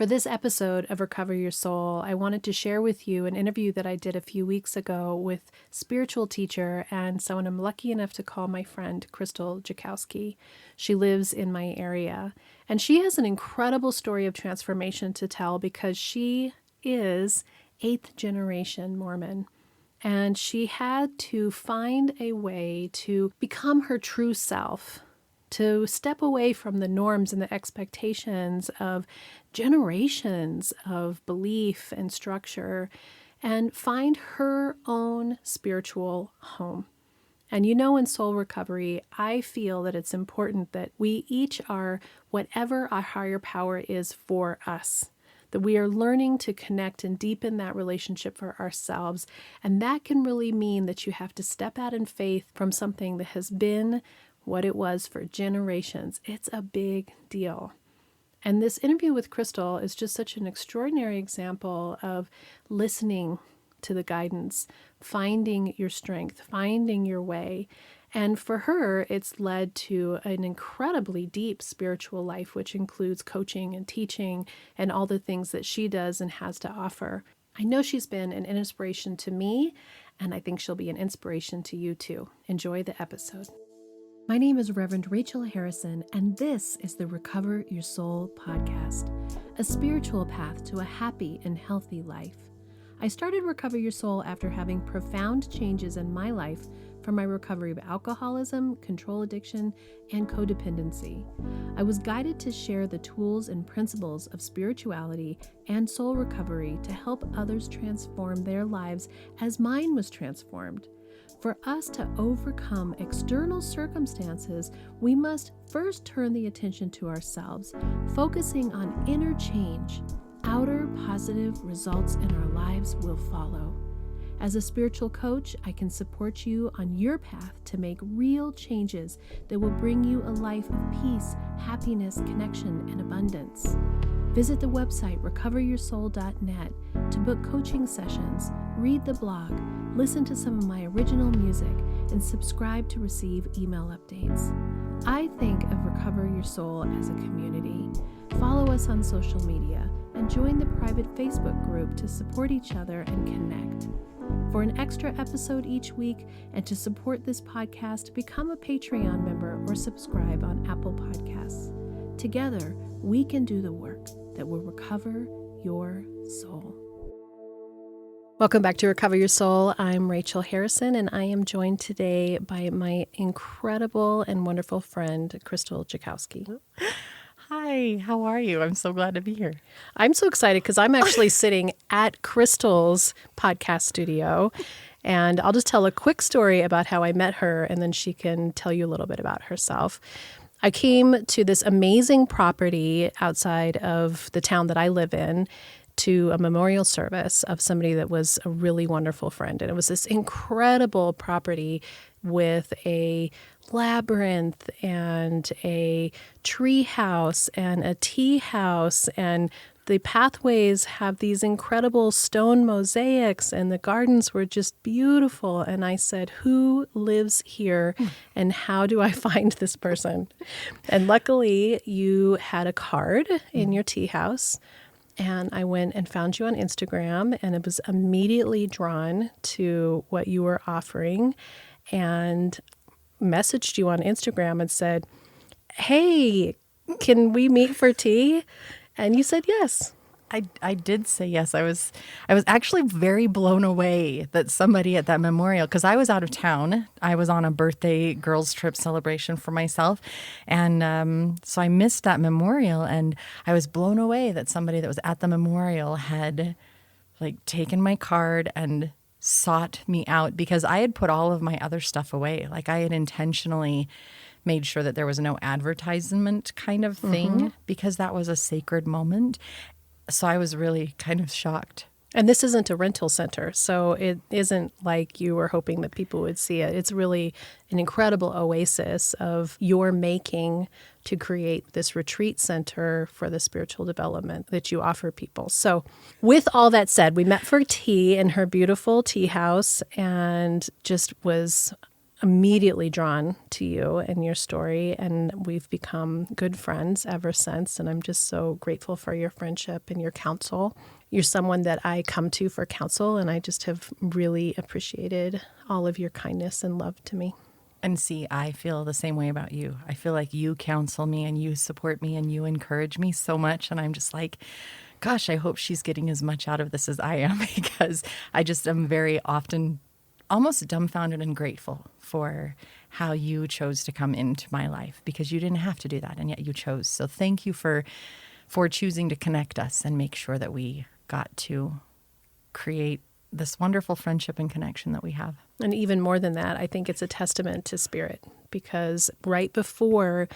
For this episode of Recover Your Soul, I wanted to share with you an interview that I did a few weeks ago with spiritual teacher and someone I'm lucky enough to call my friend, Krystal Jakosky. She lives in my area, and she has an incredible story of transformation to tell because she is 8th generation Mormon. And she had to find a way to become her true self, to step away from the norms and the expectations of generations of belief and structure and find her own spiritual home. And you know, in soul recovery, I feel that it's important that we each are whatever our higher power is for us, that we are learning to connect and deepen that relationship for ourselves. And that can really mean that you have to step out in faith from something that has been what it was for generations. It's a big deal. And this interview with Krystal is just such an extraordinary example of listening to the guidance, finding your strength, finding your way. And for her, it's led to an incredibly deep spiritual life, which includes coaching and teaching and all the things that she does and has to offer. I know she's been an inspiration to me, and I think she'll be an inspiration to you too. Enjoy the episode. My name is Reverend Rachel Harrison, and this is the Recover Your Soul podcast, a spiritual path to a happy and healthy life. I started Recover Your Soul after having profound changes in my life from my recovery of alcoholism, control addiction, and codependency. I was guided to share the tools and principles of spirituality and soul recovery to help others transform their lives as mine was transformed. For us to overcome external circumstances, we must first turn the attention to ourselves, focusing on inner change. Outer positive results in our lives will follow. As a spiritual coach, I can support you on your path to make real changes that will bring you a life of peace, happiness, connection, and abundance. Visit the website recoveryoursoul.net to book coaching sessions, read the blog, listen to some of my original music, and subscribe to receive email updates. I think of Recover Your Soul as a community. Follow us on social media and join the private Facebook group to support each other and connect. For an extra episode each week and to support this podcast, become a Patreon member or subscribe on Apple Podcasts. Together, we can do the work that will recover your soul. Welcome back to Recover Your Soul. I'm Rachel Harrison, and I am joined today by my incredible and wonderful friend, Krystal Jakosky. Hi, how are you? I'm so glad to be here. I'm so excited because I'm actually sitting at Krystal's podcast studio, and I'll just tell a quick story about how I met her, and then she can tell you a little bit about herself. I came to this amazing property outside of the town that I live in to a memorial service of somebody that was a really wonderful friend. And it was this incredible property with a labyrinth and a tree house and a tea house, and the pathways have these incredible stone mosaics, and the gardens were just beautiful. And I said, who lives here and how do I find this person? And luckily you had a card in your tea house, and I went and found you on Instagram, and it was immediately drawn to what you were offering, and messaged you on Instagram and said, hey, can we meet for tea? And you said yes. I did say yes. I was actually very blown away that somebody at that memorial, because I was out of town. I was on a birthday girls trip celebration for myself. And so I missed that memorial, and I was blown away that somebody that was at the memorial had taken my card and sought me out, because I had put all of my other stuff away. I had intentionally made sure that there was no advertisement kind of thing, because that was a sacred moment. So I was really kind of shocked. And this isn't a rental center, so it isn't like you were hoping that people would see it. It's really an incredible oasis of your making to create this retreat center for the spiritual development that you offer people. So with all that said, we met for tea in her beautiful tea house and just was immediately drawn to you and your story, and we've become good friends ever since. And I'm just so grateful for your friendship and your counsel. You're someone that I come to for counsel, and I just have really appreciated all of your kindness and love to me. And see, I feel the same way about you. I feel like you counsel me and you support me and you encourage me so much. And I'm just like, gosh, I hope she's getting as much out of this as I am, because I just am very often almost dumbfounded and grateful for how you chose to come into my life, because you didn't have to do that, and yet you chose. So thank you for choosing to connect us and make sure that we got to create this wonderful friendship and connection that we have. And even more than that, I think it's a testament to spirit, because right before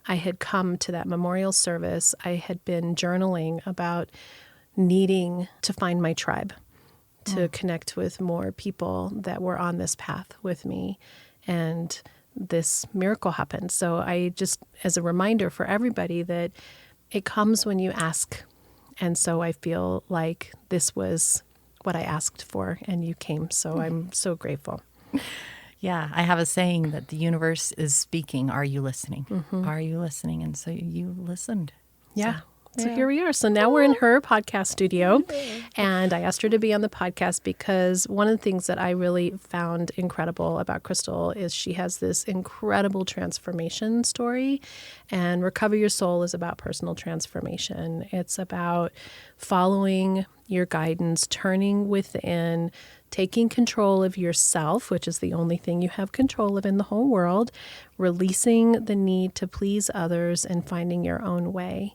I had come to that memorial service, I had been journaling about needing to find my tribe, to connect with more people that were on this path with me. And this miracle happened. So I just, as a reminder for everybody, that it comes when you ask. And so I feel like this was what I asked for, and you came. So I'm so grateful. Yeah, I have a saying that the universe is speaking. Are you listening? Mm-hmm. Are you listening? And so you listened. Yeah. So here we are. So now we're in her podcast studio, and I asked her to be on the podcast because one of the things that I really found incredible about Krystal is she has this incredible transformation story, and Recover Your Soul is about personal transformation. It's about following your guidance, turning within, taking control of yourself, which is the only thing you have control of in the whole world, releasing the need to please others, and finding your own way.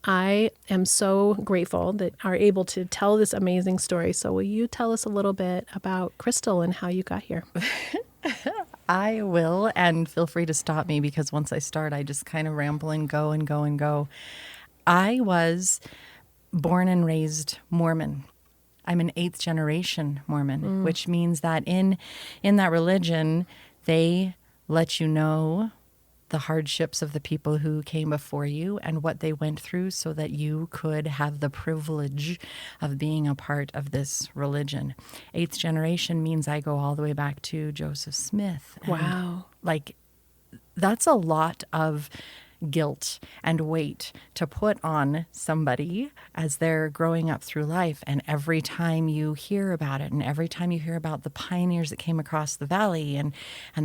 I am so grateful that are able to tell this amazing story. So will you tell us a little bit about Krystal and how you got here? I will, and feel free to stop me, because once I start, I just kind of ramble and go and go and go. I was born and raised Mormon. I'm an 8th generation Mormon, which means that in that religion, they let you know the hardships of the people who came before you and what they went through, so that you could have the privilege of being a part of this religion. 8th generation means I go all the way back to Joseph Smith. And Wow. like, that's a lot of guilt and weight to put on somebody as they're growing up through life. And every time you hear about it, and every time you hear about the pioneers that came across the valley and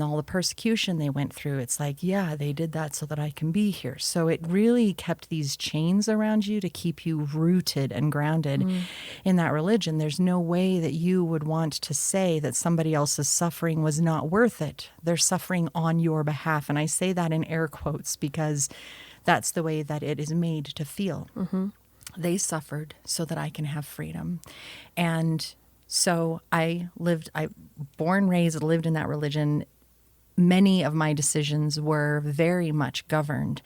all the persecution they went through, it's like, yeah, they did that so that I can be here. So it really kept these chains around you to keep you rooted and grounded in that religion. There's no way that you would want to say that somebody else's suffering was not worth it. They're suffering on your behalf. And I say that in air quotes, because that's the way that it is made to feel. They suffered so that I can have freedom. And so born, raised, lived in that religion. Many of my decisions were very much governed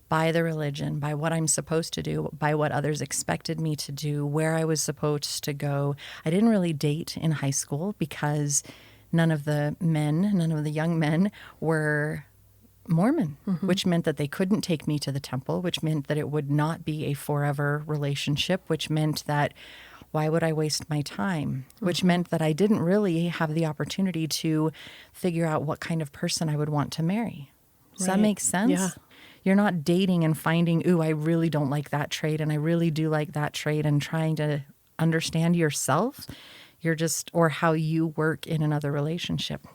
by the religion, by what I'm supposed to do, by what others expected me to do, where I was supposed to go. I didn't really date in high school because none of the young men were Mormon, which meant that they couldn't take me to the temple, which meant that it would not be a forever relationship, which meant that why would I waste my time? Which meant that I didn't really have the opportunity to figure out what kind of person I would want to marry. Does that make sense? Yeah. You're not dating and finding, ooh, I really don't like that trait and I really do like that trait, and trying to understand yourself. You're just, or how you work in another relationship.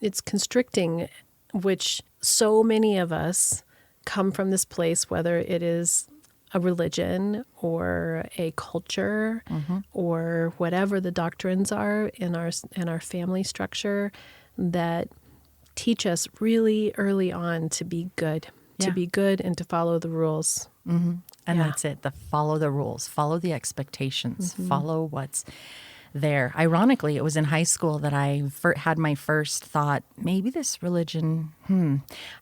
It's constricting, which so many of us come from this place, whether it is a religion or a culture or whatever the doctrines are in our family structure, that teach us really early on to be good, to be good and to follow the rules. And that's it. Follow the rules, follow the expectations, follow what's there. Ironically, it was in high school that I had my first thought, maybe this religion,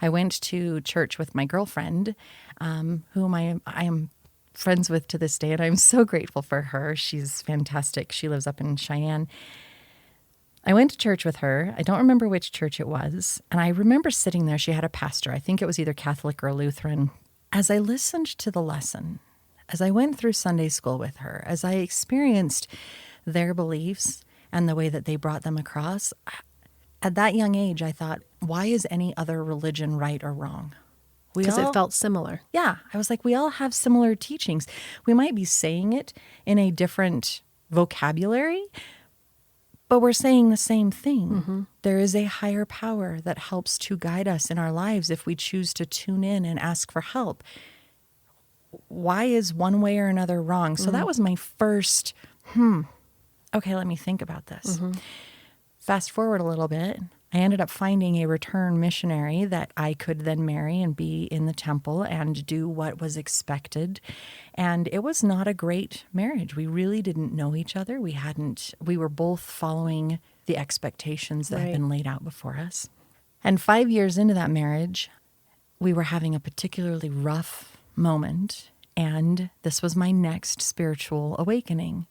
I went to church with my girlfriend, whom I am friends with to this day, and I'm so grateful for her. She's fantastic. She lives up in Cheyenne. I went to church with her. I don't remember which church it was. And I remember sitting there. She had a pastor. I think it was either Catholic or Lutheran. As I listened to the lesson, as I went through Sunday school with her, as I experienced their beliefs and the way that they brought them across, At that young age, I thought, why is any other religion right or wrong? We Because it all, felt similar. yeah, I was like, we all have similar teachings. We might be saying it in a different vocabulary, but we're saying the same thing. There is a higher power that helps to guide us in our lives if we choose to tune in and ask for help. Why is one way or another wrong? So that was my first, okay, let me think about this. Fast forward a little bit. I ended up finding a return missionary that I could then marry and be in the temple and do what was expected. And it was not a great marriage. We really didn't know each other. We were both following the expectations that had been laid out before us. And 5 years into that marriage, we were having a particularly rough moment. And this was my next spiritual awakening.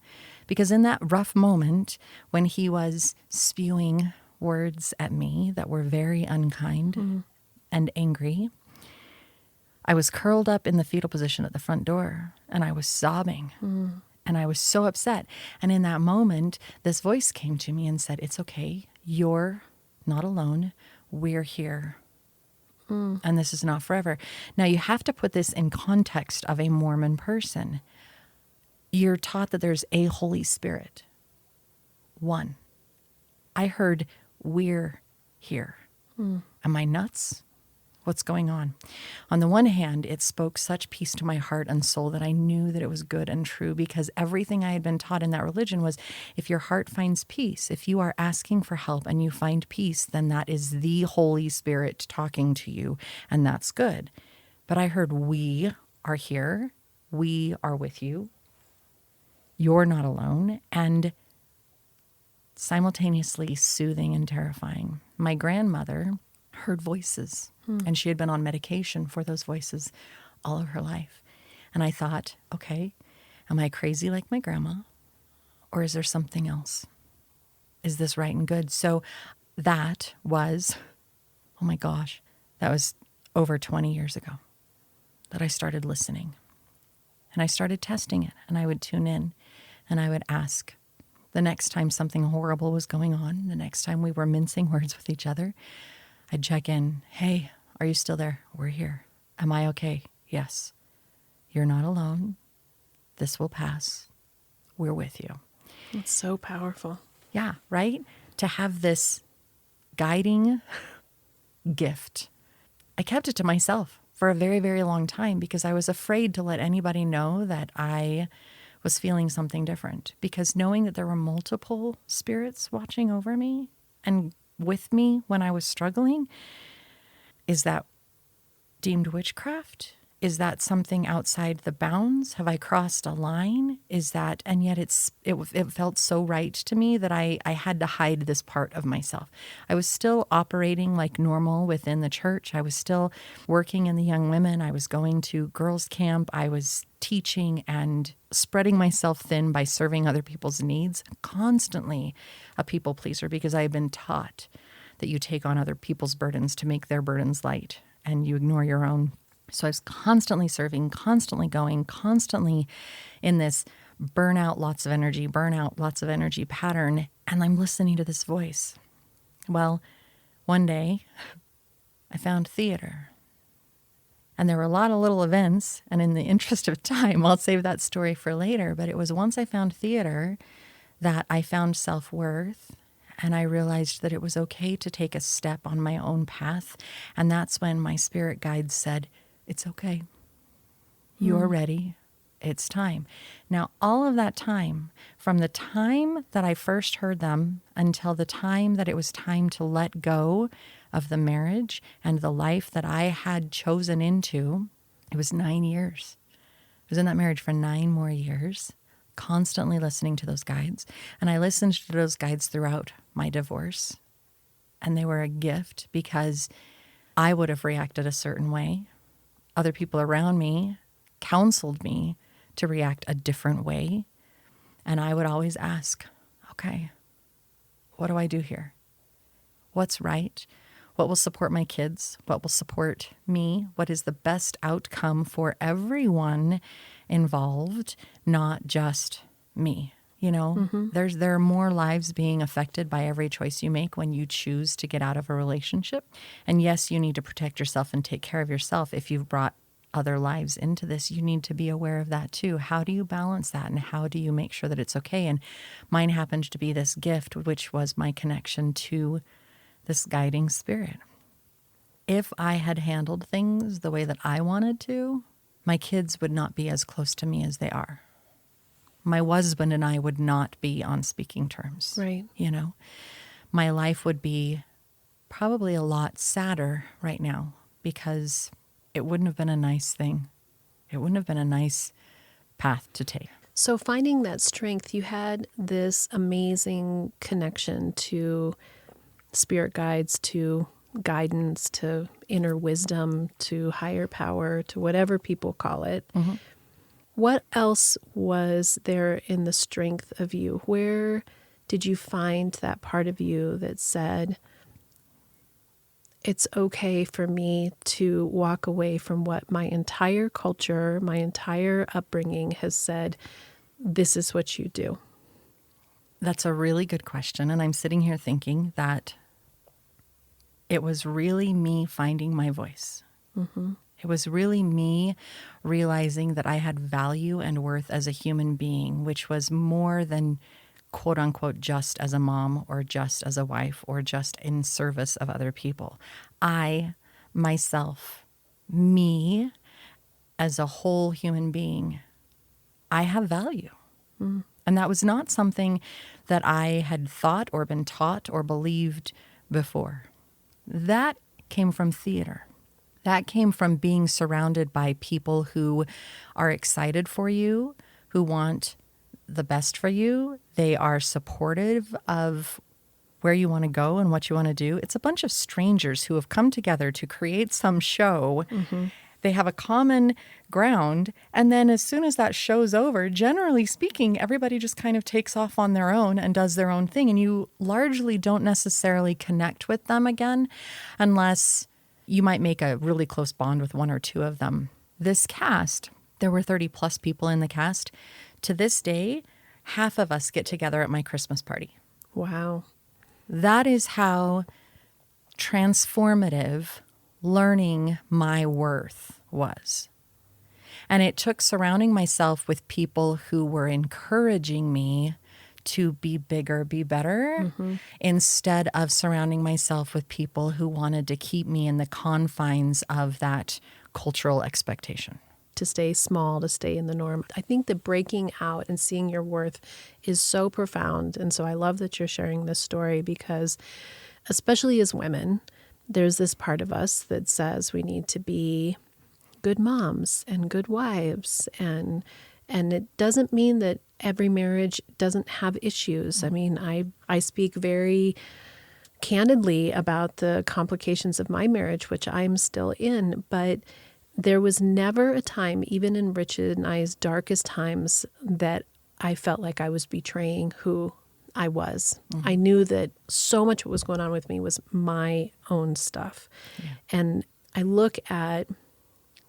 Because in that rough moment, when he was spewing words at me that were very unkind and angry, I was curled up in the fetal position at the front door and I was sobbing and I was so upset. And in that moment, this voice came to me and said, it's okay. You're not alone. We're here. And this is not forever. Now, you have to put this in context of a Mormon person. You're taught that there's a Holy Spirit. One. I heard, we're here. Am I nuts? What's going on? On the one hand, it spoke such peace to my heart and soul that I knew that it was good and true, because everything I had been taught in that religion was, if your heart finds peace, if you are asking for help and you find peace, then that is the Holy Spirit talking to you, and that's good. But I heard, we are here. We are with you. You're not alone. And simultaneously soothing and terrifying. My grandmother heard voices, and she had been on medication for those voices all of her life. And I thought, okay, am I crazy like my grandma, or is there something else? Is this right and good? So that was, oh my gosh, that was over 20 years ago that I started listening. And I started testing it, and I would tune in and I would ask. The next time something horrible was going on, the next time we were mincing words with each other, I'd check in. Hey, are you still there? We're here. Am I okay? Yes. You're not alone. This will pass. We're with you. It's so powerful. Yeah, right? To have this guiding gift. I kept it to myself for a very, very long time because I was afraid to let anybody know that I was feeling something different. Because knowing that there were multiple spirits watching over me and with me when I was struggling, is that deemed witchcraft? Is that something outside the bounds? Have I crossed a line? Is that, and yet it felt so right to me that I had to hide this part of myself. I was still operating like normal within the church. I was still working in the young women. I was going to girls' camp. I was teaching and spreading myself thin by serving other people's needs. Constantly a people pleaser, because I had been taught that you take on other people's burdens to make their burdens light and you ignore your own. So I was constantly serving, constantly going, constantly in this burnout, lots of energy pattern. And I'm listening to this voice. Well, one day I found theater. And there were a lot of little events. And in the interest of time, I'll save that story for later. But it was once I found theater that I found self-worth. And I realized that it was okay to take a step on my own path. And that's when my spirit guides said, it's okay. You're ready. It's time. Now, all of that time, from the time that I first heard them until the time that it was time to let go of the marriage and the life that I had chosen into, it was 9 years. I was in that marriage for 9 more years, constantly listening to those guides. And I listened to those guides throughout my divorce. And they were a gift because I would have reacted a certain way. Other people around me counseled me to react a different way. And I would always ask, okay, what do I do here? What's right? What will support my kids? What will support me? What is the best outcome for everyone involved, not just me? You know, Mm-hmm. there are more lives being affected by every choice you make when you choose to get out of a relationship. And yes, you need to protect yourself and take care of yourself. If you've brought other lives into this, you need to be aware of that too. How do you balance that, and how do you make sure that it's okay? And mine happened to be this gift, which was my connection to this guiding spirit. If I had handled things the way that I wanted to, my kids would not be as close to me as they are. My husband and I would not be on speaking terms. Right. You know, my life would be probably a lot sadder right now because it wouldn't have been a nice thing. It wouldn't have been a nice path to take. So finding that strength, you had this amazing connection to spirit guides, to guidance, to inner wisdom, to higher power, to whatever people call it. Mm-hmm. What else was there in the strength of you? Where did you find that part of you that said, it's okay for me to walk away from what my entire culture, my entire upbringing has said, this is what you do? That's a really good question. And I'm sitting here thinking that it was really me finding my voice. Mm-hmm. It was really me realizing that I had value and worth as a human being, which was more than quote unquote just as a mom or just as a wife or just in service of other people. I, myself, me as a whole human being, I have value. Mm. And that was not something that I had thought or been taught or believed before. That came from theater. That came from being surrounded by people who are excited for you, who want the best for you. They are supportive of where you want to go and what you want to do. It's a bunch of strangers who have come together to create some show. Mm-hmm. They have a common ground. And then as soon as that show's over, generally speaking, everybody just kind of takes off on their own and does their own thing. And you largely don't necessarily connect with them again unless you might make a really close bond with one or two of them. This cast, there were 30 plus people in the cast. To this day, half of us get together at my Christmas party. Wow. That is how transformative learning my worth was. And it took surrounding myself with people who were encouraging me to be bigger, be better, Mm-hmm. instead of surrounding myself with people who wanted to keep me in the confines of that cultural expectation. To stay small, to stay in the norm. I think that breaking out and seeing your worth is so profound. And so I love that you're sharing this story because, especially as women, there's this part of us that says we need to be good moms and good wives. And it doesn't mean that every marriage doesn't have issues. I mean, I speak very candidly about the complications of my marriage, which I'm still in, but there was never a time, even in Richard and I's darkest times, that I felt like I was betraying who I was. Mm-hmm. I knew that so much what was going on with me was my own stuff. Yeah. And I look at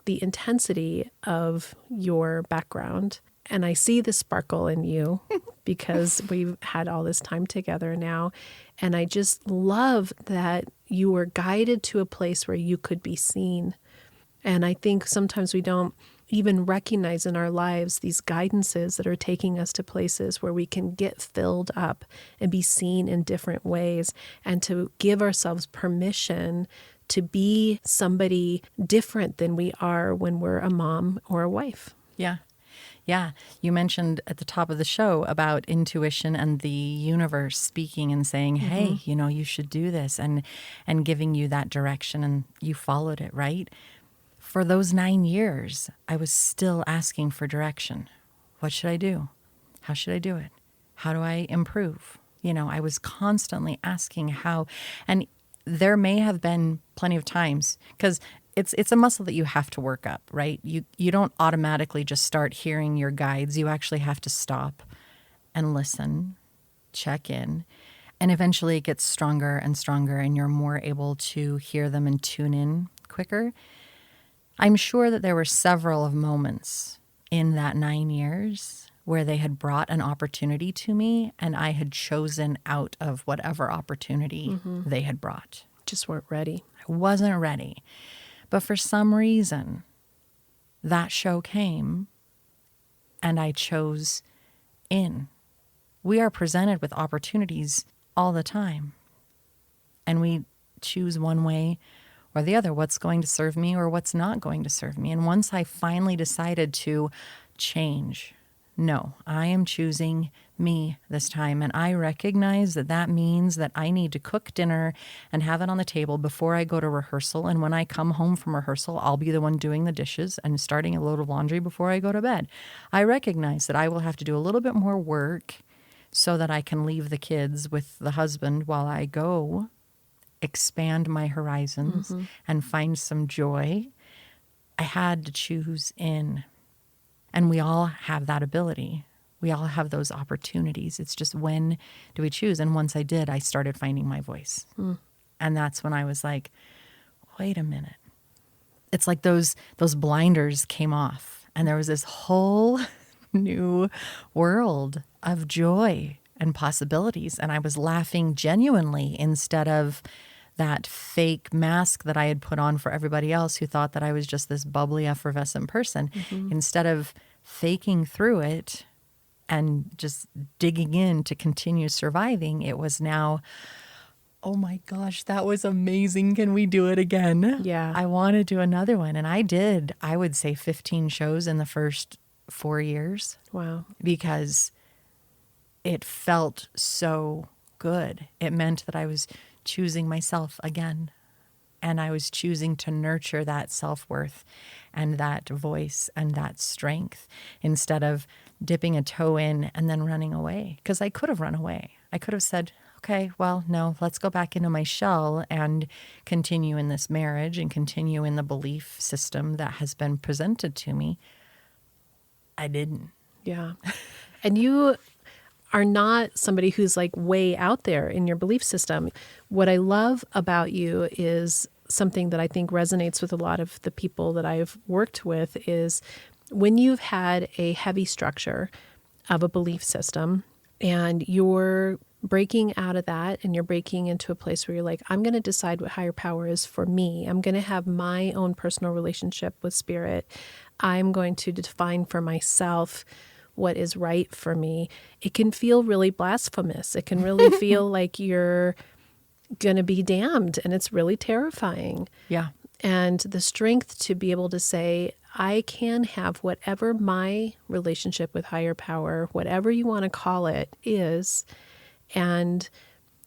the intensity of your background and I see the sparkle in you because we've had all this time together now. And I just love that you were guided to a place where you could be seen. And I think sometimes we don't even recognize in our lives these guidances that are taking us to places where we can get filled up and be seen in different ways and to give ourselves permission to be somebody different than we are when we're a mom or a wife. Yeah. Yeah. You mentioned at the top of the show about intuition and the universe speaking and saying, hey, you should do this and giving you that direction, and you followed it, right? For those 9 years, I was still asking for direction. What should I do? How should I do it? How do I improve? I was constantly asking how. And there may have been plenty of times, because it's a muscle that you have to work up, right? You don't automatically just start hearing your guides. You actually have to stop and listen, check in, and eventually it gets stronger and stronger, and you're more able to hear them and tune in quicker. I'm sure that there were several of moments in that 9 years where they had brought an opportunity to me and I had chosen out of whatever opportunity they had brought. Just weren't ready. I wasn't ready. But for some reason, that show came and I chose in. We are presented with opportunities all the time. And we choose one way or the other, what's going to serve me or what's not going to serve me. And once I finally decided to change, no, I am choosing me this time. And I recognize that that means that I need to cook dinner and have it on the table before I go to rehearsal. And when I come home from rehearsal, I'll be the one doing the dishes and starting a load of laundry before I go to bed. I recognize that I will have to do a little bit more work so that I can leave the kids with the husband while I go expand my horizons and find some joy. I had to choose in. And we all have that ability. We all have those opportunities. It's just, when do we choose? And once I did, I started finding my voice. And that's when I was like, wait a minute. It's like those blinders came off and there was this whole new world of joy and possibilities. And I was laughing genuinely instead of that fake mask that I had put on for everybody else who thought that I was just this bubbly, effervescent person. Instead of faking through it and just digging in to continue surviving, it was now, oh my gosh, that was amazing. Can we do it again? Yeah. I want to do another one. And I did, I would say 15 shows in the first 4 years. Wow. Because it felt so good. It meant that I was choosing myself again. And I was choosing to nurture that self-worth and that voice and that strength instead of dipping a toe in and then running away. Because I could have run away. I could have said, okay, well, no, let's go back into my shell and continue in this marriage and continue in the belief system that has been presented to me. I didn't. Yeah. And you are not somebody who's like way out there in your belief system. What I love about you is something that I think resonates with a lot of the people that I've worked with is when you've had a heavy structure of a belief system and you're breaking out of that and you're breaking into a place where you're like, I'm going to decide what higher power is for me. I'm going to have my own personal relationship with spirit. I'm going to define for myself what is right for me. It can feel really blasphemous. It can really feel like you're going to be damned, and it's really terrifying. Yeah. And the strength to be able to say, I can have whatever my relationship with higher power, whatever you want to call it, is, and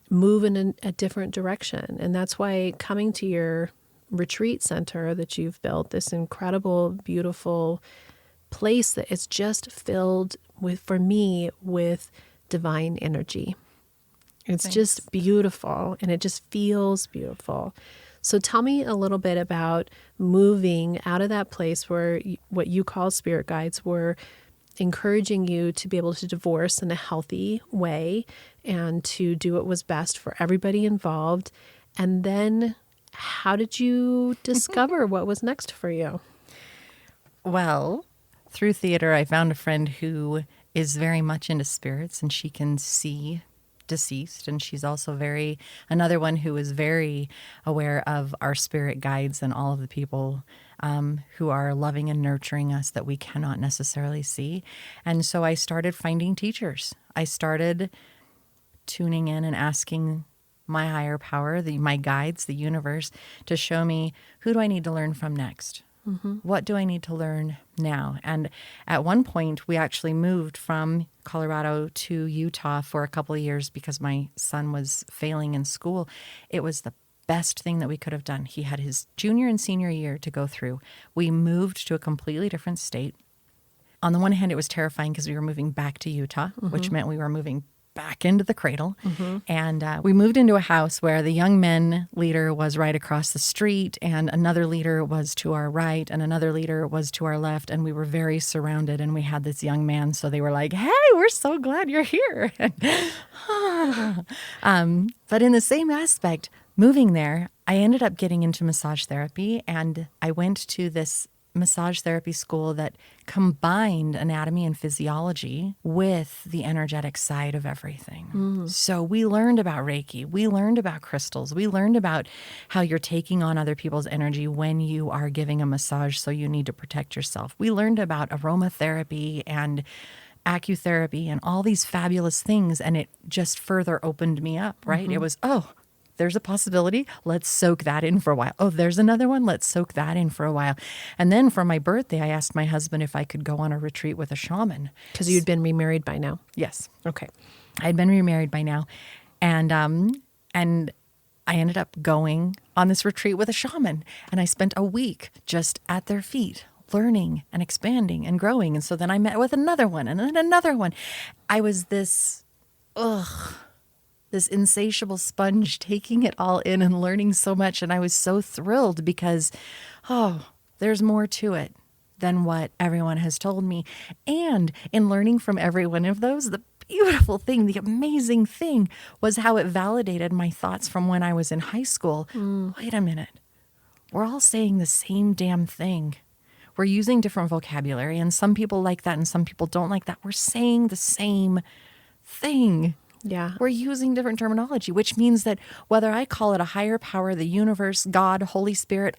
move in a different direction. And that's why coming to your retreat center that you've built, this incredible, beautiful place that is just filled with, for me, with divine energy. It's Thanks. just beautiful, and it just feels beautiful. So tell me a little bit about moving out of that place where what you call spirit guides were encouraging you to be able to divorce in a healthy way and to do what was best for everybody involved. And then how did you discover what was next for you? Well, through theater, I found a friend who is very much into spirits, and she can see deceased. And she's also another one who is very aware of our spirit guides and all of the people who are loving and nurturing us that we cannot necessarily see. And so I started finding teachers. I started tuning in and asking my higher power, my guides, the universe, to show me, who do I need to learn from next? What do I need to learn now? And at one point, we actually moved from Colorado to Utah for a couple of years because my son was failing in school. It was the best thing that we could have done. He had his junior and senior year to go through. We moved to a completely different state. On the one hand, it was terrifying because we were moving back to Utah, which meant we were moving back into the cradle. And we moved into a house where the young men leader was right across the street, and another leader was to our right, and another leader was to our left. And we were very surrounded, and we had this young man. So they were like, hey, we're so glad you're here. But in the same aspect, moving there, I ended up getting into massage therapy, and I went to this massage therapy school that combined anatomy and physiology with the energetic side of everything. So we learned about Reiki. We learned about crystals. We learned about how you're taking on other people's energy when you are giving a massage, so you need to protect yourself. We learned about aromatherapy and acutherapy and all these fabulous things, and it just further opened me up, right? It was, oh, there's a possibility. Let's soak that in for a while. Oh, there's another one. Let's soak that in for a while. And then for my birthday, I asked my husband if I could go on a retreat with a shaman. Because you'd been remarried by now. Yes. Okay. I'd been remarried by now. And I ended up going on this retreat with a shaman. And I spent a week just at their feet, learning and expanding and growing. And so then I met with another one and then another one. I was this insatiable sponge, taking it all in and learning so much. And I was so thrilled because, there's more to it than what everyone has told me. And in learning from every one of those, the beautiful thing, the amazing thing was how it validated my thoughts from when I was in high school. Wait a minute. We're all saying the same damn thing. We're using different vocabulary, and some people like that and some people don't like that. We're saying the same thing. Yeah. We're using different terminology, which means that whether I call it a higher power, the universe, God, Holy Spirit,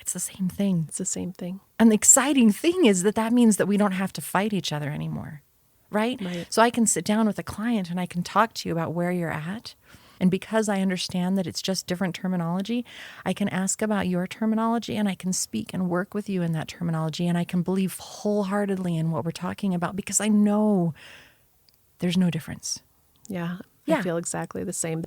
it's the same thing. It's the same thing. And the exciting thing is that means that we don't have to fight each other anymore, right? So I can sit down with a client and I can talk to you about where you're at. And because I understand that it's just different terminology, I can ask about your terminology and I can speak and work with you in that terminology. And I can believe wholeheartedly in what we're talking about because I know there's no difference. Yeah. Yeah. I feel exactly the same.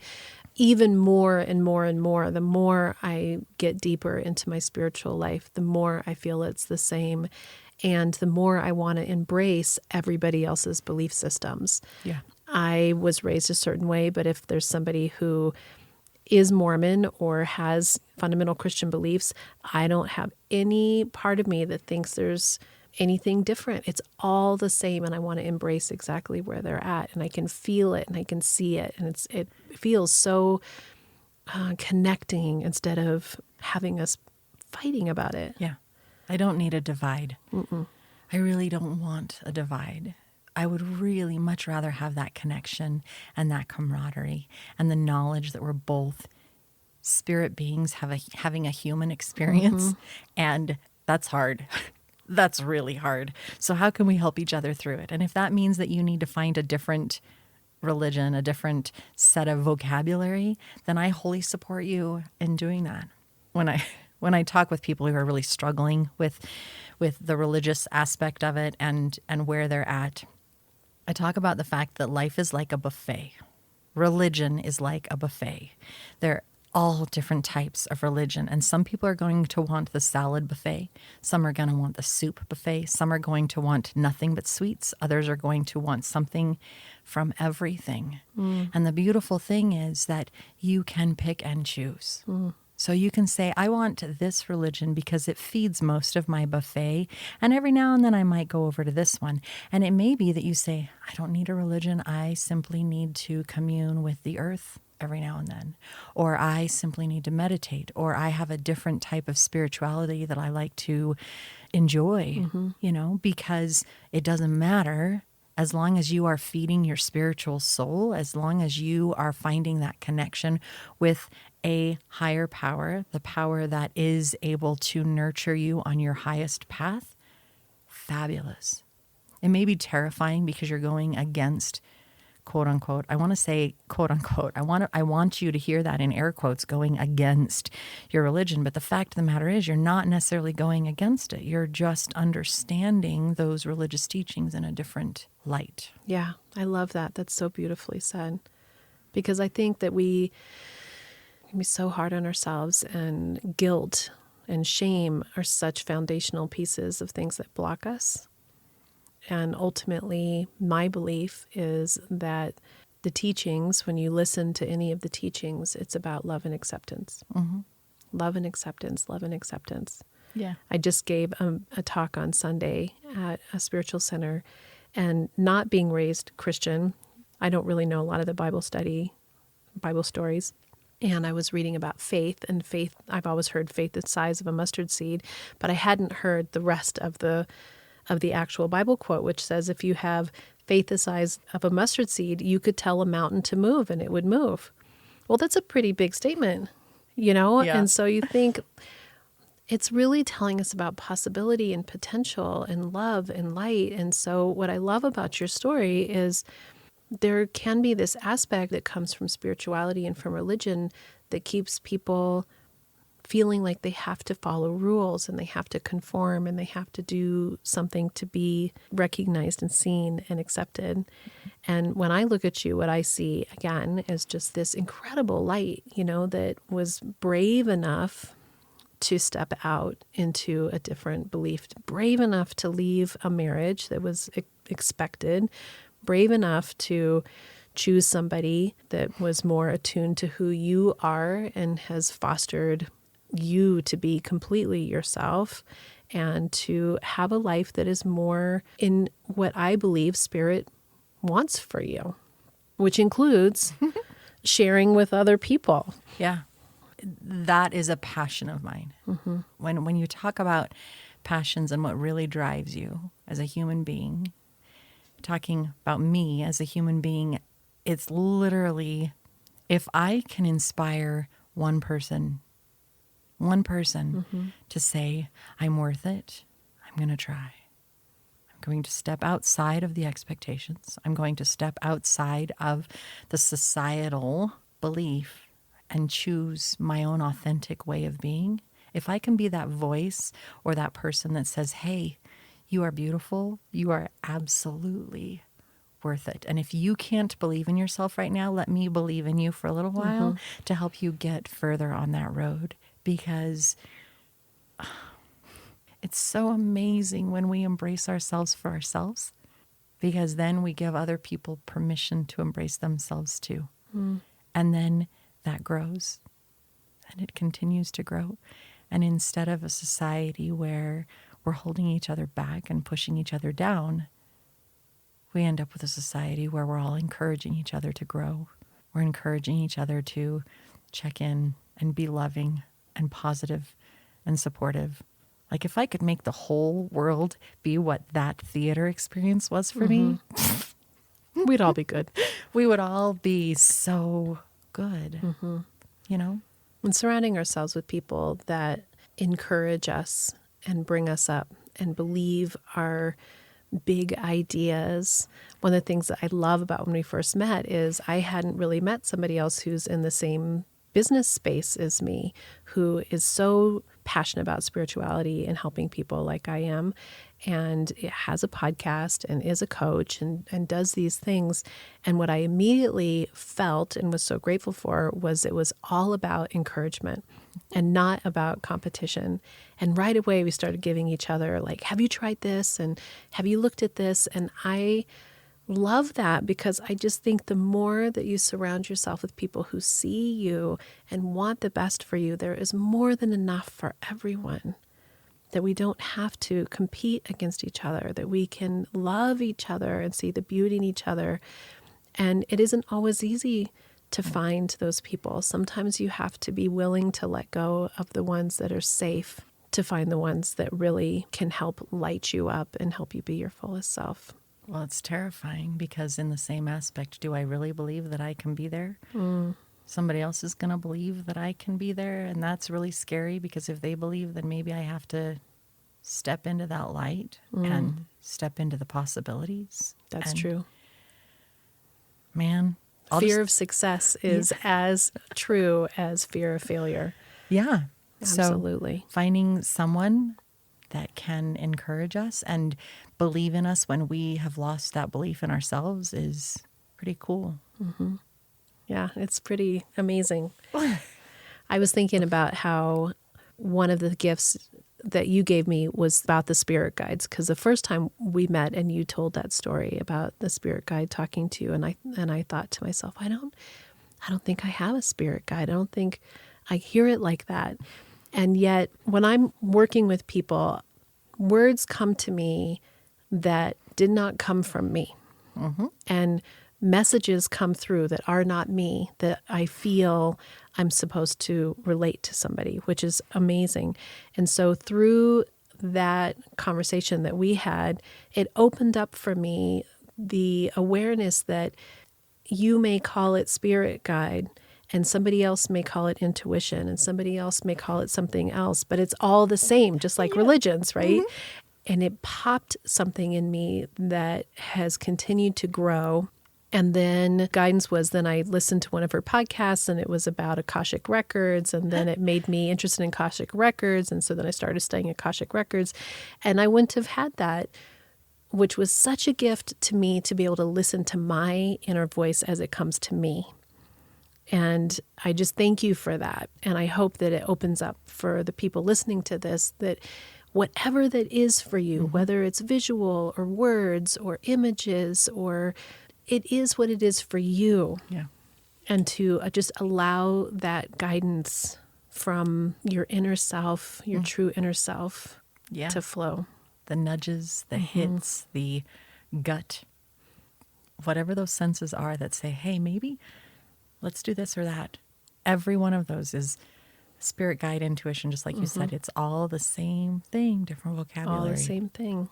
Even more and more and more, the more I get deeper into my spiritual life, the more I feel it's the same. And the more I want to embrace everybody else's belief systems. Yeah. I was raised a certain way, but if there's somebody who is Mormon or has fundamental Christian beliefs, I don't have any part of me that thinks there's anything different. It's all the same, and I want to embrace exactly where they're at, and I can feel it and I can see it, and it feels so connecting instead of having us fighting about it. Yeah. I don't need a divide. I really don't want a divide. I would really much rather have that connection and that camaraderie and the knowledge that we're both spirit beings having a human experience. And that's hard. That's really hard. So how can we help each other through it? And if that means that you need to find a different religion, a different set of vocabulary, then I wholly support you in doing that. When I talk with people who are really struggling with the religious aspect of it and where they're at, I talk about the fact that life is like a buffet. Religion is like a buffet. There are all different types of religion, and some people are going to want the salad buffet. Some are going to want the soup buffet. Some are going to want nothing but sweets. Others are going to want something from everything. And the beautiful thing is that you can pick and choose. So you can say, I want this religion because it feeds most of my buffet. And every now and then I might go over to this one. And it may be that you say, I don't need a religion. I simply need to commune with the earth every now and then. Or I simply need to meditate. Or I have a different type of spirituality that I like to enjoy, because it doesn't matter. As long as you are feeding your spiritual soul, as long as you are finding that connection with a higher power, the power that is able to nurture you on your highest path, fabulous. It may be terrifying because you're going against, quote unquote, I want to say, quote unquote, I want you to hear that in air quotes, going against your religion. But the fact of the matter is you're not necessarily going against it. You're just understanding those religious teachings in a different light. Yeah, I love that. That's so beautifully said. Because I think that we can be so hard on ourselves, and guilt and shame are such foundational pieces of things that block us. And ultimately, my belief is that the teachings, when you listen to any of the teachings, it's about love and acceptance. Love and acceptance, love and acceptance. Yeah. I just gave a talk on Sunday at a spiritual center, and not being raised Christian, I don't really know a lot of the Bible stories. And I was reading about faith, and faith, I've always heard faith the size of a mustard seed, but I hadn't heard the rest of the actual Bible quote, which says if you have faith the size of a mustard seed, you could tell a mountain to move and it would move. Well, that's a pretty big statement, you know? Yeah. And so you think it's really telling us about possibility and potential and love and light. And so what I love about your story is there can be this aspect that comes from spirituality and from religion that keeps people feeling like they have to follow rules and they have to conform and they have to do something to be recognized and seen and accepted. And when I look at you, what I see again is just this incredible light, you know, that was brave enough to step out into a different belief, brave enough to leave a marriage that was expected, brave enough to choose somebody that was more attuned to who you are and has fostered you to be completely yourself and to have a life that is more in what I believe Spirit wants for you, which includes sharing with other people. Yeah. That is a passion of mine. Mm-hmm. When you talk about passions and what really drives you as a human being, talking about me as a human being, it's literally, if I can inspire one person to say, I'm worth it, I'm going to try. I'm going to step outside of the expectations. I'm going to step outside of the societal belief and choose my own authentic way of being. If I can be that voice or that person that says, hey, you are beautiful, you are absolutely worth it. And if you can't believe in yourself right now, let me believe in you for a little while to help you get further on that road. Because it's so amazing when we embrace ourselves for ourselves, because then we give other people permission to embrace themselves too. And then that grows and it continues to grow. And instead of a society where we're holding each other back and pushing each other down, we end up with a society where we're all encouraging each other to grow. We're encouraging each other to check in and be loving and positive and supportive. Like if I could make the whole world be what that theater experience was for me, we'd all be good. We would all be so good, you know? And surrounding ourselves with people that encourage us and bring us up and believe our big ideas. One of the things that I love about when we first met is I hadn't really met somebody else who's in the same business space as me, who is so passionate about spirituality and helping people like I am, and has a podcast and is a coach and does these things. And what I immediately felt and was so grateful for was it was all about encouragement and not about competition. And right away we started giving each other like, have you tried this? And have you looked at this? And I love that because I just think the more that you surround yourself with people who see you and want the best for you, there is more than enough for everyone. That we don't have to compete against each other, that we can love each other and see the beauty in each other. And it isn't always easy to find those people. Sometimes you have to be willing to let go of the ones that are safe to find the ones that really can help light you up and help you be your fullest self. Well, it's terrifying because in the same aspect, do I really believe that I can be there? Somebody else is going to believe that I can be there. And that's really scary because if they believe, then maybe I have to step into that light and step into the possibilities. That's true. Man. Fear of success is as true as fear of failure. Yeah. Absolutely. So finding someone that can encourage us and believe in us when we have lost that belief in ourselves is pretty cool. Yeah, it's pretty amazing. I was thinking about how one of the gifts that you gave me was about the spirit guides, because the first time we met and you told that story about the spirit guide talking to you, and I thought to myself, I don't think I have a spirit guide. I don't think I hear it like that. And yet when I'm working with people, words come to me that did not come from me. And messages come through that are not me, that I feel I'm supposed to relate to somebody, which is amazing. And so through that conversation that we had, it opened up for me the awareness that you may call it spirit guide, and somebody else may call it intuition, and somebody else may call it something else, but it's all the same, just like religions, right? And it popped something in me that has continued to grow. And then guidance was, then I listened to one of her podcasts, and it was about Akashic Records. And then it made me interested in Akashic Records. And so then I started studying Akashic Records. And I wouldn't have had that, which was such a gift to me to be able to listen to my inner voice as it comes to me. And I just thank you for that. And I hope that it opens up for the people listening to this, that whatever that is for you, whether it's visual or words or images, or it is what it is for you. Yeah. And to just allow that guidance from your inner self, your true inner self, Yeah. to flow. The nudges, the hits, the gut, whatever those senses are that say, hey, maybe let's do this or that. Every one of those is spirit guide, intuition, just like you said. It's all the same thing, different vocabulary. All the same thing.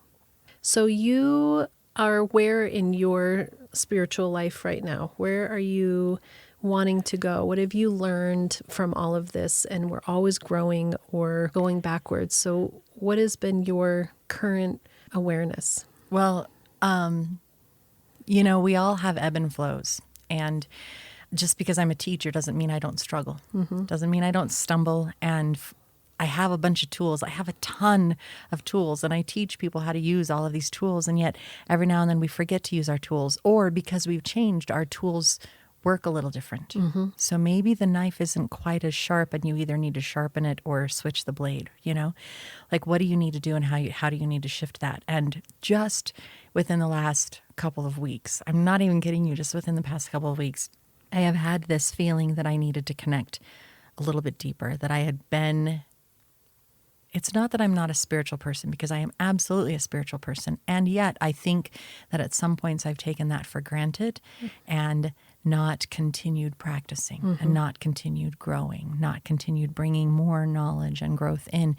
So you are where in your spiritual life right now? Where are you wanting to go? What have you learned from all of this? And we're always growing or going backwards. So what has been your current awareness? Well, we all have ebb and flows. And just because I'm a teacher doesn't mean I don't struggle. Doesn't mean I don't stumble. And I have a bunch of tools. I have a ton of tools, and I teach people how to use all of these tools. And yet every now and then we forget to use our tools, or because we've changed, our tools work a little different. So maybe the knife isn't quite as sharp, and you either need to sharpen it or switch the blade, Like, what do you need to do, and how do you need to shift that? And just within the last couple of weeks, I'm not even kidding you, just within the past couple of weeks, I have had this feeling that I needed to connect a little bit deeper, that I had been. It's not that I'm not a spiritual person, because I am absolutely a spiritual person. And yet I think that at some points I've taken that for granted and not continued practicing and not continued growing, not continued bringing more knowledge and growth in.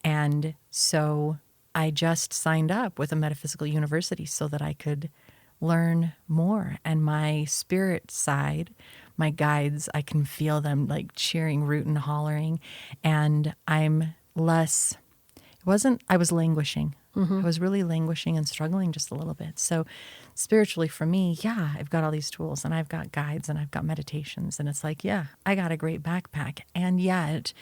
And so I just signed up with a metaphysical university so that I could learn more. And my spirit side, my guides, I can feel them like cheering, rooting, hollering. And I'm less, I was languishing. I was really languishing and struggling just a little bit. So spiritually for me, yeah, I've got all these tools, and I've got guides, and I've got meditations. And it's like, yeah, I got a great backpack. And yet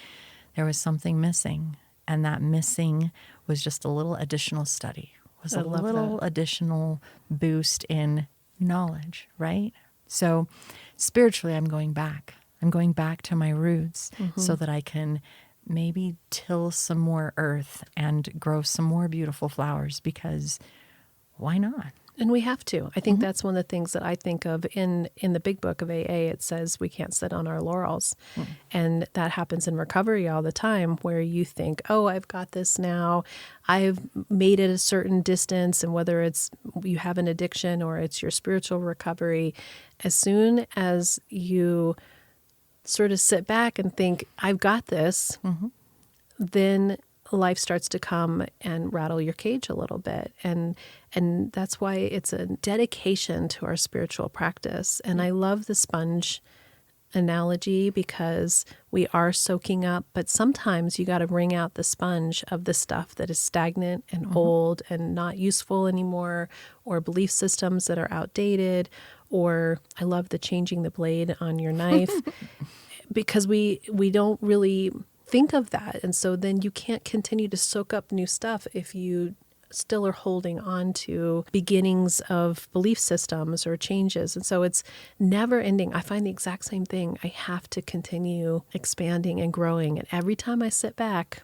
there was something missing. And that missing was just a little additional study, was a little additional boost in knowledge, right? So spiritually, I'm going back. I'm going back to my roots so that I can maybe till some more earth and grow some more beautiful flowers, because why not? And we have to. I think that's one of the things that I think of in the big book of AA. It says we can't sit on our laurels. And that happens in recovery all the time, where you think, oh, I've got this now. I've made it a certain distance. And whether it's you have an addiction or it's your spiritual recovery, as soon as you sort of sit back and think, I've got this, then life starts to come and rattle your cage a little bit. And that's why it's a dedication to our spiritual practice. And I love the sponge analogy, because we are soaking up, but sometimes you got to wring out the sponge of the stuff that is stagnant and old and not useful anymore, or belief systems that are outdated, or I love the changing the blade on your knife, because we don't really think of that. And so then you can't continue to soak up new stuff if you still are holding on to beginnings of belief systems or changes. And so it's never ending. I find the exact same thing. I have to continue expanding and growing. And every time I sit back,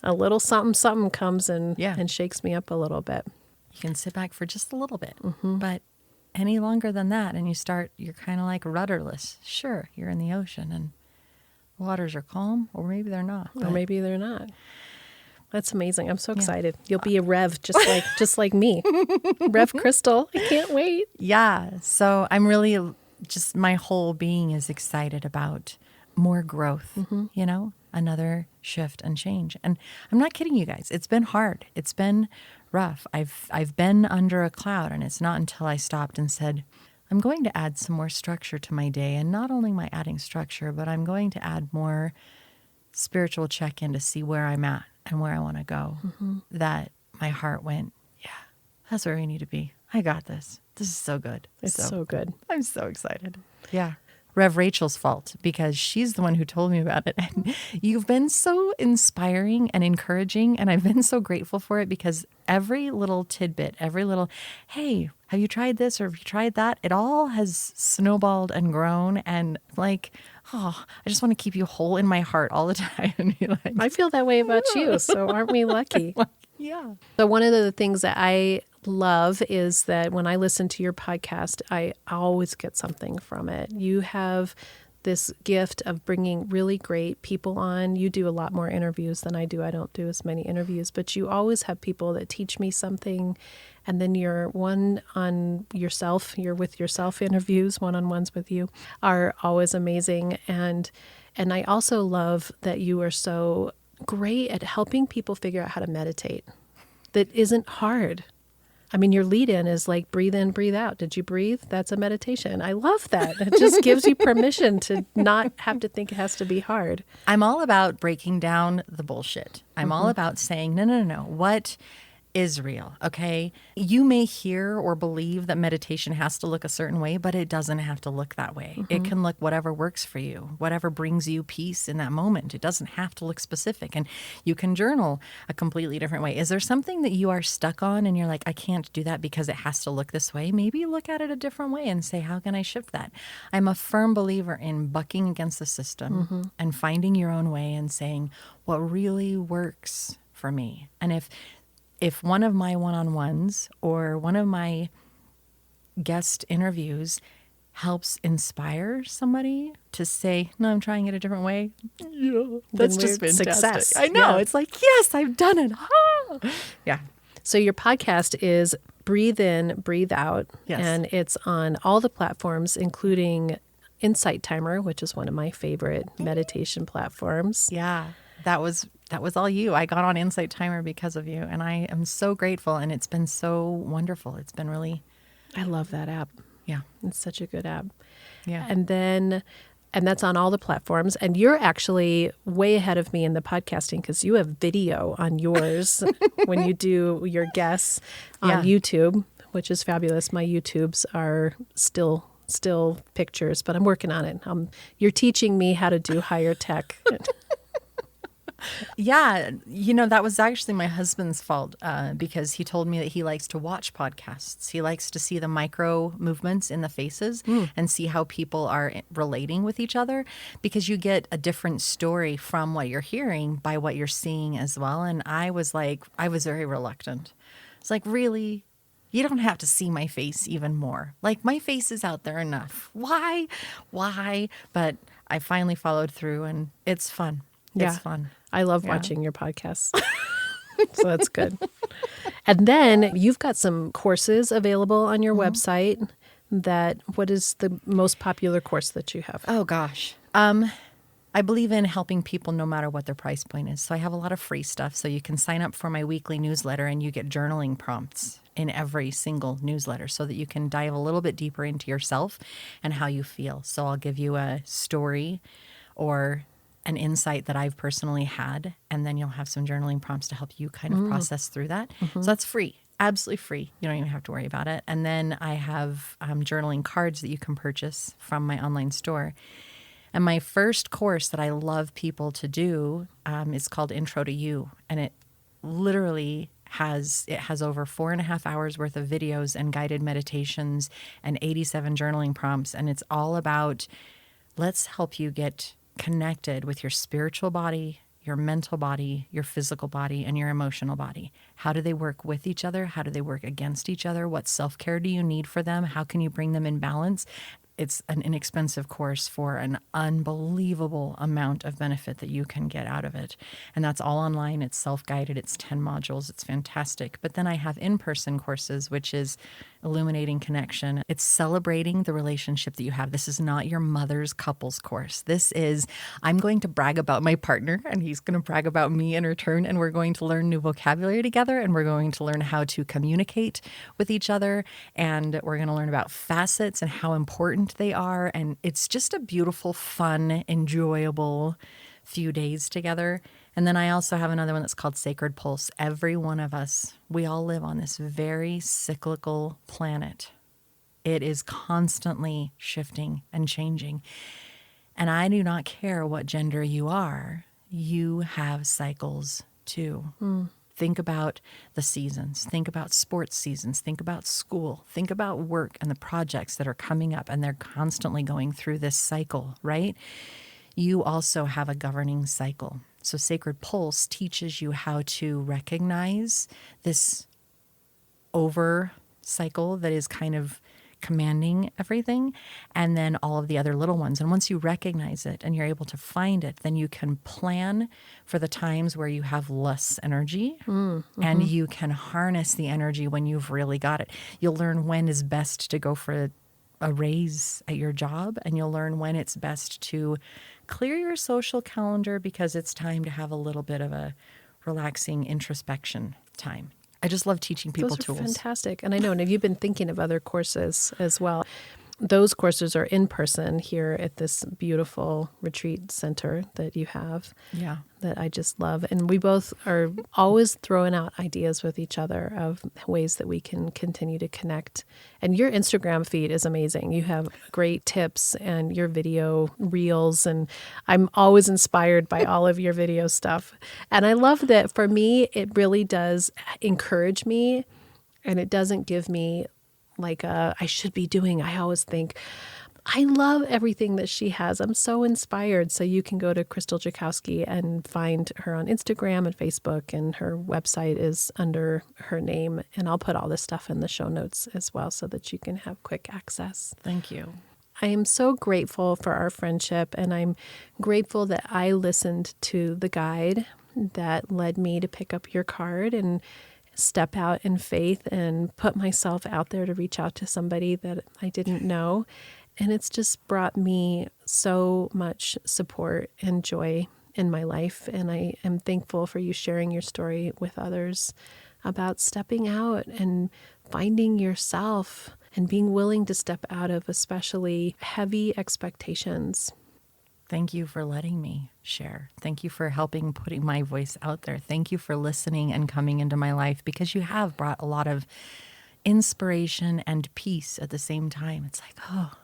a little something comes and shakes me up a little bit. You can sit back for just a little bit, but any longer than that, and you're kind of like rudderless. Sure, you're in the ocean and waters are calm, or maybe they're not. Or maybe they're not. That's amazing. I'm so Yeah. excited. You'll be a Rev just like me. Rev Krystal. I can't wait. Yeah. So I'm really just my whole being is excited about more growth, another shift and change. And I'm not kidding you guys. It's been hard. It's been rough. I've been under a cloud, and it's not until I stopped and said, I'm going to add some more structure to my day. And not only am I adding structure, but I'm going to add more spiritual check-in to see where I'm at and where I want to go. That my heart went, yeah, that's where we need to be. I got this. This is so good. It's so good. I'm so excited. Yeah. Rev Rachel's fault, because she's the one who told me about it. And you've been so inspiring and encouraging, and I've been so grateful for it, because every little tidbit, every little, hey, have you tried this or have you tried that? It all has snowballed and grown, and like, oh, I just want to keep you whole in my heart all the time. And be like, I feel that way about you, so aren't we lucky? yeah. So one of the things that I love is that when I listen to your podcast, I always get something from it. You have this gift of bringing really great people on. You do a lot more interviews than I do. I don't do as many interviews, but you always have people that teach me something. And then your one on yourself, you're with yourself interviews, one-on-ones with you are always amazing. And I also love that you are so great at helping people figure out how to meditate. That isn't hard. I mean, your lead in is like breathe in, breathe out. Did you breathe? That's a meditation. I love that. It just gives you permission to not have to think it has to be hard. I'm all about breaking down the bullshit. I'm all about saying, no. What is real? Okay. You may hear or believe that meditation has to look a certain way, but it doesn't have to look that way. It can look whatever works for you, whatever brings you peace in that moment. It doesn't have to look specific, and you can journal a completely different way. Is there something that you are stuck on and you're like, I can't do that because it has to look this way? Maybe look at it a different way and say, how can I shift that? I'm a firm believer in bucking against the system and finding your own way and saying what really works for me. And if one of my one-on-ones or one of my guest interviews helps inspire somebody to say, no, I'm trying it a different way, yeah, that's just fantastic. Success. I know. Yeah. It's like, yes, I've done it. Ah. Yeah. So your podcast is Breathe In, Breathe Out. Yes. And it's on all the platforms, including Insight Timer, which is one of my favorite meditation platforms. Yeah. That was all you. I got on Insight Timer because of you, and I am so grateful, and it's been so wonderful. It's been really, I love that app. yeah. It's such a good app. Yeah. And that's on all the platforms. And you're actually way ahead of me in the podcasting because you have video on yours when you do your guests on Yeah. YouTube, which is fabulous. My YouTubes are still pictures, but I'm working on it. You're teaching me how to do higher tech. Yeah, that was actually my husband's fault because he told me that he likes to watch podcasts. He likes to see the micro movements in the faces and see how people are relating with each other, because you get a different story from what you're hearing by what you're seeing as well. And I was very reluctant. It's like, really? You don't have to see my face even more. Like, my face is out there enough. Why? But I finally followed through, and it's fun. Yeah. It's fun. I love watching your podcasts. So that's good. And then you've got some courses available on your website. What is the most popular course that you have? Oh, gosh. I believe in helping people no matter what their price point is. So I have a lot of free stuff. So you can sign up for my weekly newsletter, and you get journaling prompts in every single newsletter so that you can dive a little bit deeper into yourself and how you feel. So I'll give you a story or an insight that I've personally had, and then you'll have some journaling prompts to help you kind of process through that. So that's free, absolutely free. You don't even have to worry about it. And then I have journaling cards that you can purchase from my online store. And my first course that I love people to do is called Intro to You, and it literally has over 4.5 hours worth of videos and guided meditations and 87 journaling prompts, and it's all about let's help you get connected with your spiritual body, your mental body, your physical body, and your emotional body. How do they work with each other? How do they work against each other? What self-care do you need for them? How can you bring them in balance? it's an inexpensive course for an unbelievable amount of benefit that you can get out of it. And that's all online. It's self-guided. It's 10 modules. It's fantastic. But then I have in-person courses, which is illuminating connection. It's celebrating the relationship that you have. This is not your mother's couples course. This is, I'm going to brag about my partner and he's going to brag about me in return. And we're going to learn new vocabulary together, and we're going to learn how to communicate with each other. And we're going to learn about facets and how important they are. And it's just a beautiful, fun, enjoyable few days together. And then I also have another one that's called Sacred Pulse. Every one of us, we all live on this very cyclical planet. It is constantly shifting and changing. And I do not care what gender you are, you have cycles too. Think about the seasons. Think about sports seasons. Think about school. Think about work and the projects that are coming up, and they're constantly going through this cycle, right? You also have a governing cycle. So Sacred Pulse teaches you how to recognize this over cycle that is kind of commanding everything, and then all of the other little ones. And once you recognize it and you're able to find it, then you can plan for the times where you have less energy, and you can harness the energy when you've really got it. You'll learn when is best to go for a raise at your job, and you'll learn when it's best to clear your social calendar because it's time to have a little bit of a relaxing introspection time. I just love teaching people Those are tools. fantastic. And I know, and you've been thinking of other courses as well. Those courses are in person here at this beautiful retreat center that you have. Yeah. That I just love. And we both are always throwing out ideas with each other of ways that we can continue to connect. And your Instagram feed is amazing. You have great tips and your video reels. And I'm always inspired by all of your video stuff. And I love that for me, it really does encourage me, and it doesn't give me like I should be doing. I always think, I love everything that she has. I'm so inspired. So you can go to Krystal Jakosky and find her on Instagram and Facebook, and her website is under her name. And I'll put all this stuff in the show notes as well so that you can have quick access. Thank you. I am so grateful for our friendship, and I'm grateful that I listened to the guide that led me to pick up your card and step out in faith and put myself out there to reach out to somebody that I didn't know. And it's just brought me so much support and joy in my life. And I am thankful for you sharing your story with others about stepping out and finding yourself and being willing to step out of especially heavy expectations. Thank you for letting me share. Thank you for helping putting my voice out there. Thank you for listening and coming into my life, because you have brought a lot of inspiration and peace at the same time. It's like, oh,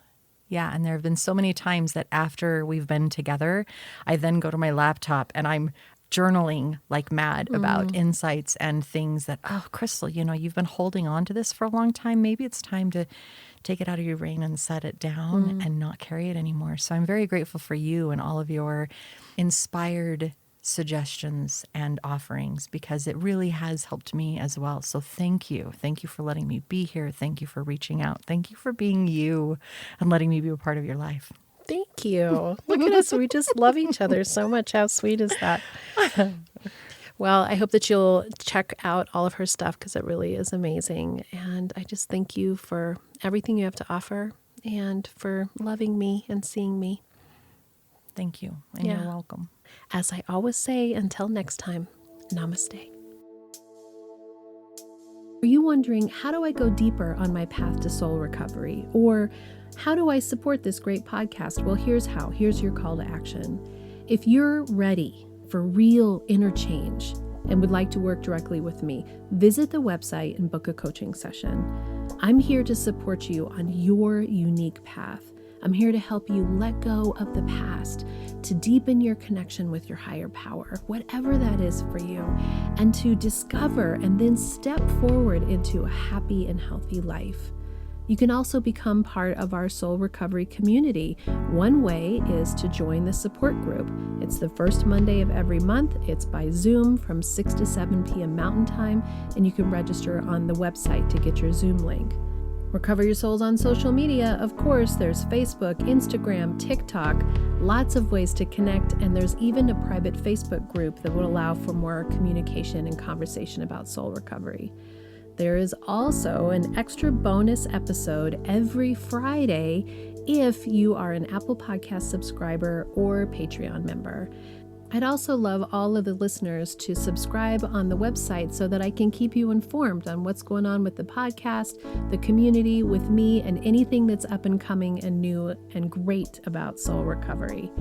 yeah. And there have been so many times that after we've been together, I then go to my laptop and I'm journaling like mad about insights and things that, oh, Krystal, you've been holding on to this for a long time. Maybe it's time to take it out of your brain and set it down and not carry it anymore. So I'm very grateful for you and all of your inspired suggestions and offerings, because it really has helped me as well. So thank you. Thank you for letting me be here. Thank you for reaching out. Thank you for being you and letting me be a part of your life. Thank you. Look at us. We just love each other so much. How sweet is that? Well, I hope that you'll check out all of her stuff, because it really is amazing. And I just thank you for everything you have to offer and for loving me and seeing me. Thank you. And you're welcome. As I always say, until next time, namaste. Are you wondering, how do I go deeper on my path to soul recovery? Or how do I support this great podcast? Well, here's how. Here's your call to action. If you're ready for real inner change and would like to work directly with me, visit the website and book a coaching session. I'm here to support you on your unique path. I'm here to help you let go of the past, to deepen your connection with your higher power, whatever that is for you, and to discover and then step forward into a happy and healthy life. You can also become part of our soul recovery community. One way is to join the support group. It's the first Monday of every month. It's by Zoom from 6 to 7 p.m. Mountain Time, and you can register on the website to get your Zoom link. Recover Your Souls on social media. Of course, there's Facebook, Instagram, TikTok, lots of ways to connect, and there's even a private Facebook group that will allow for more communication and conversation about soul recovery. There is also an extra bonus episode every Friday if you are an Apple Podcast subscriber or Patreon member. I'd also love all of the listeners to subscribe on the website so that I can keep you informed on what's going on with the podcast, the community, with me, and anything that's up and coming and new and great about soul recovery.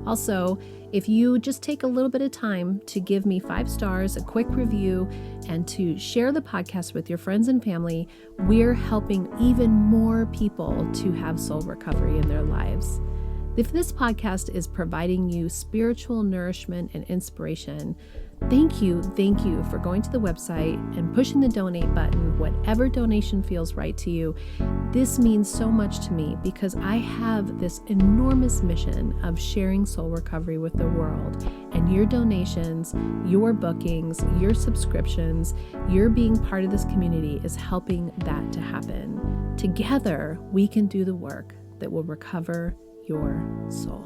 Also, if you just take a little bit of time to give me 5 stars, a quick review, and to share the podcast with your friends and family, we're helping even more people to have soul recovery in their lives. If this podcast is providing you spiritual nourishment and inspiration, thank you for going to the website and pushing the donate button, whatever donation feels right to you. This means so much to me because I have this enormous mission of sharing soul recovery with the world. And your donations, your bookings, your subscriptions, your being part of this community is helping that to happen. Together, we can do the work that will recover your soul.